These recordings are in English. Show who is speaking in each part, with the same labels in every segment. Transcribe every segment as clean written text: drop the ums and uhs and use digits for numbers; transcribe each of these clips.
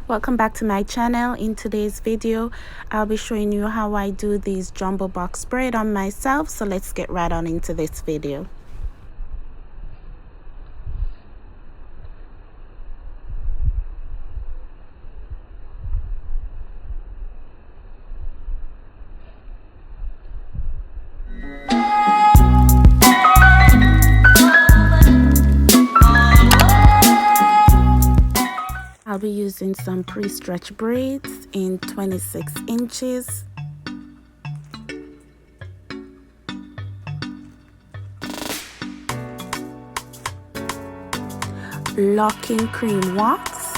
Speaker 1: Welcome back to my channel. In today's video I'll be showing you how I do these jumbo box braid on myself, so let's get right on into this video. I'll be using some pre-stretch braids in 26 inches. Locking cream wax.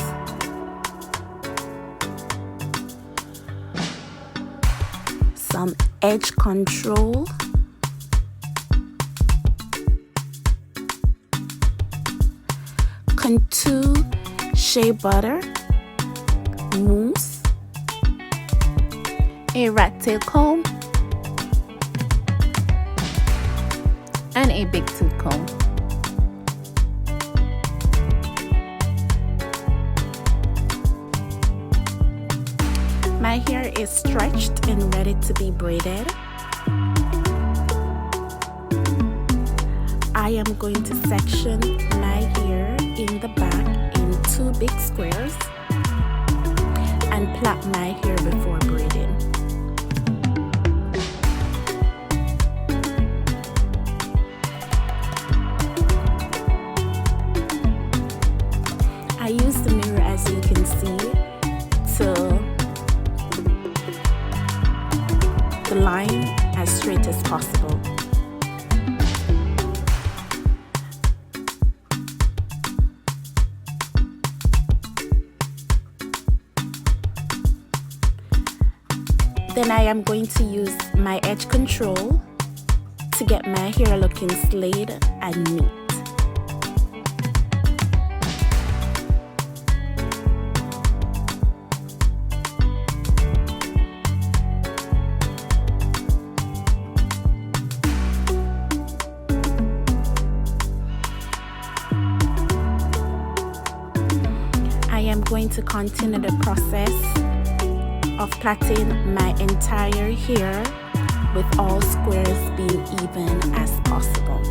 Speaker 1: Some edge control. Cantu Shea butter, mousse, a rat tail comb,
Speaker 2: and a big tooth comb.
Speaker 1: My hair is stretched and ready to be braided. I am going to section my hair in the back in 2 big squares and plait my hair before braiding. I use the mirror, as you can see, to the line as straight as possible. Then I am going to use my edge control to get my hair looking slayed and neat. I am going to continue the process of plaiting my entire hair with all squares being even as possible.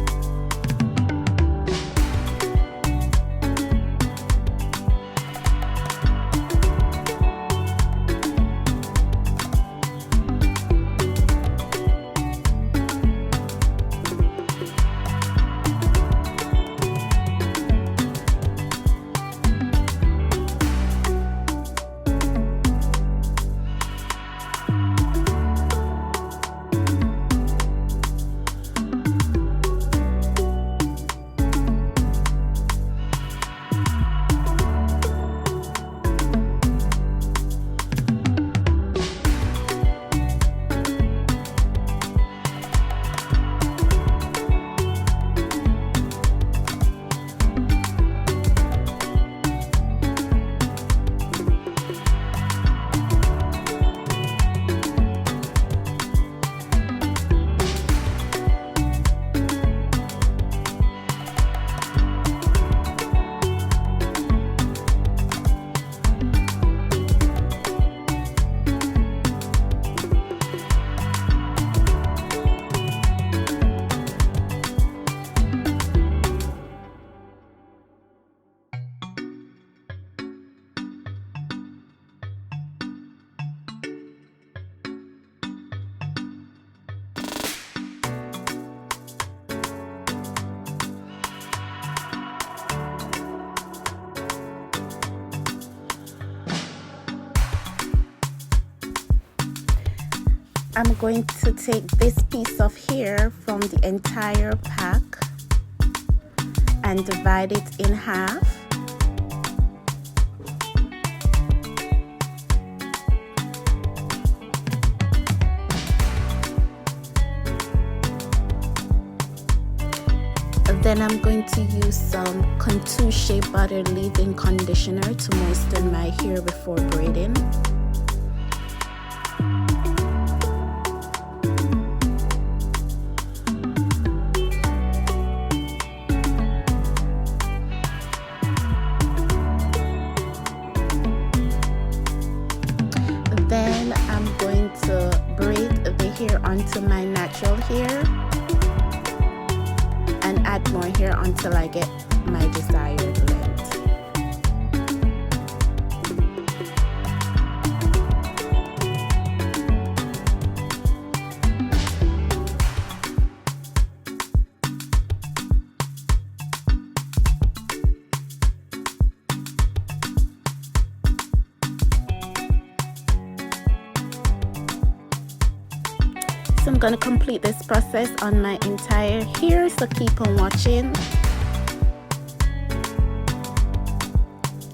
Speaker 1: I'm going to take this piece of hair from the entire pack and divide it in half. Then I'm going to use some Cantu Shea butter leave-in conditioner to moisten my hair before braiding. hair onto my natural hair and add more hair until I get my desired length. So I'm going to complete this process on my entire hair, so keep on watching.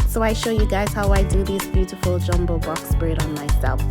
Speaker 1: So I show you guys how I do these beautiful jumbo box braid on myself.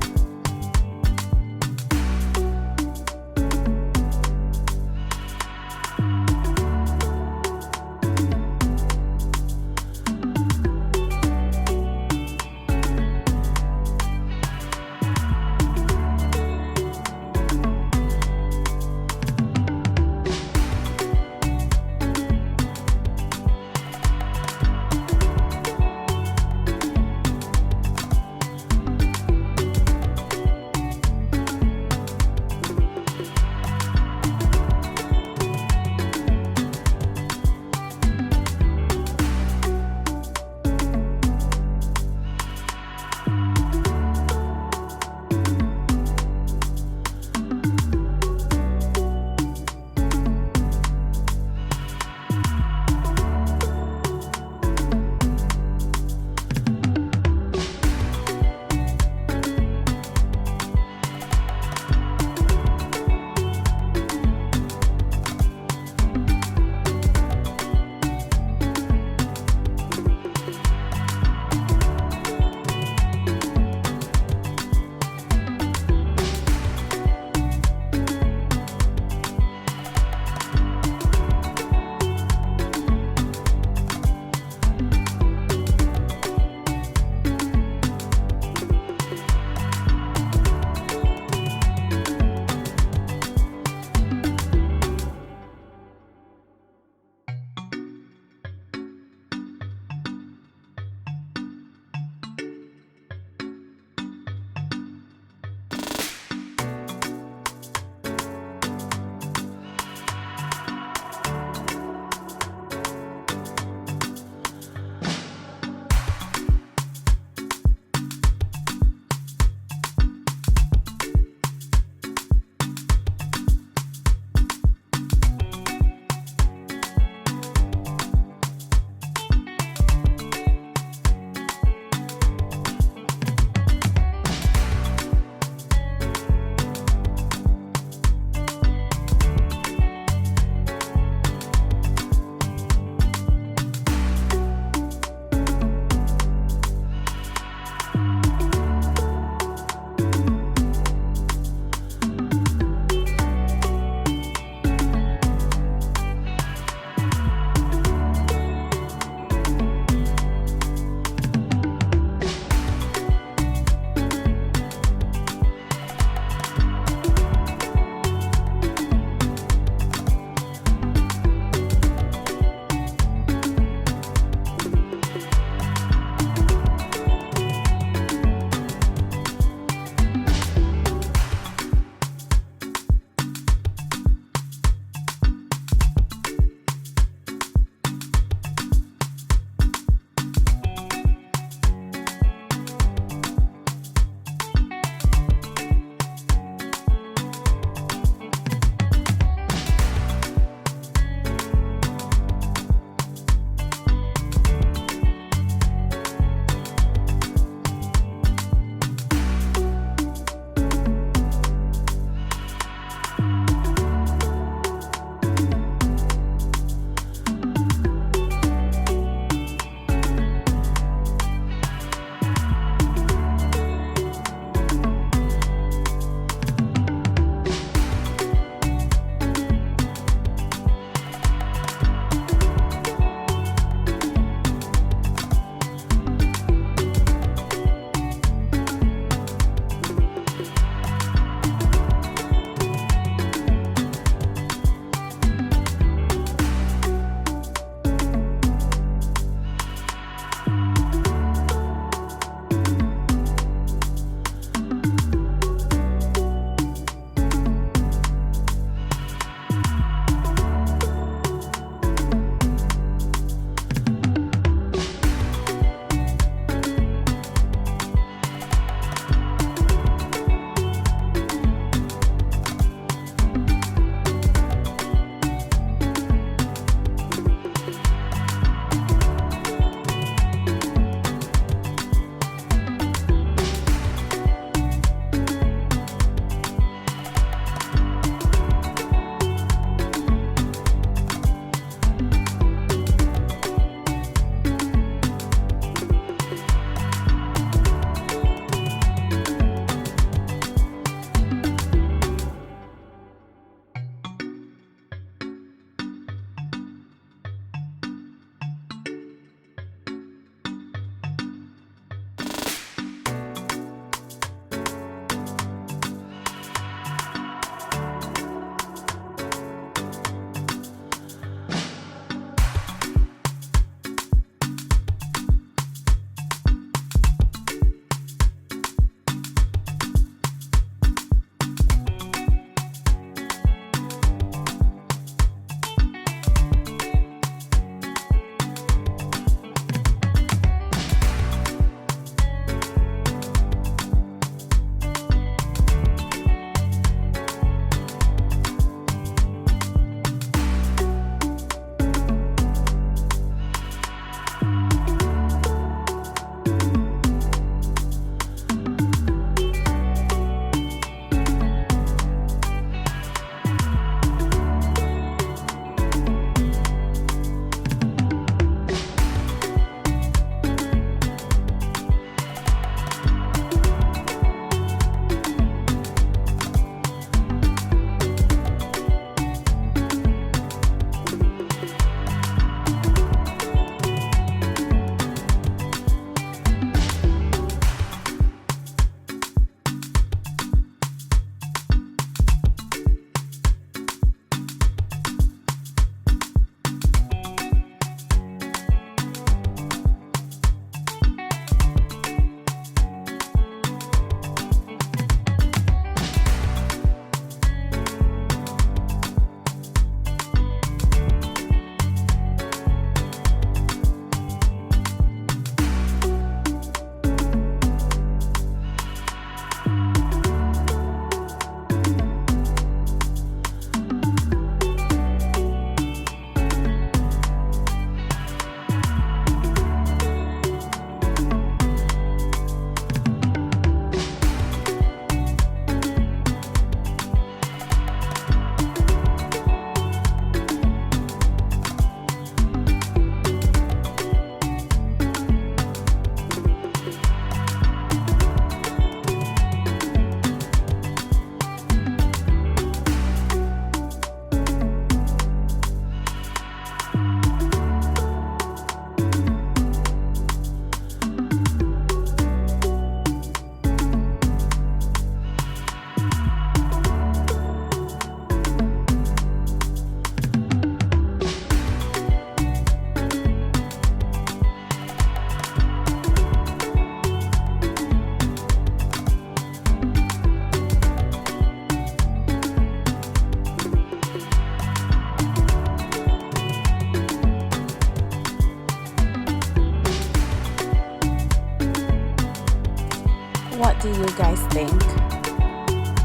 Speaker 1: What do you guys think?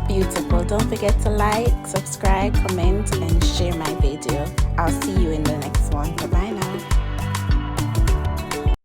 Speaker 1: Beautiful. Don't forget to like, subscribe, comment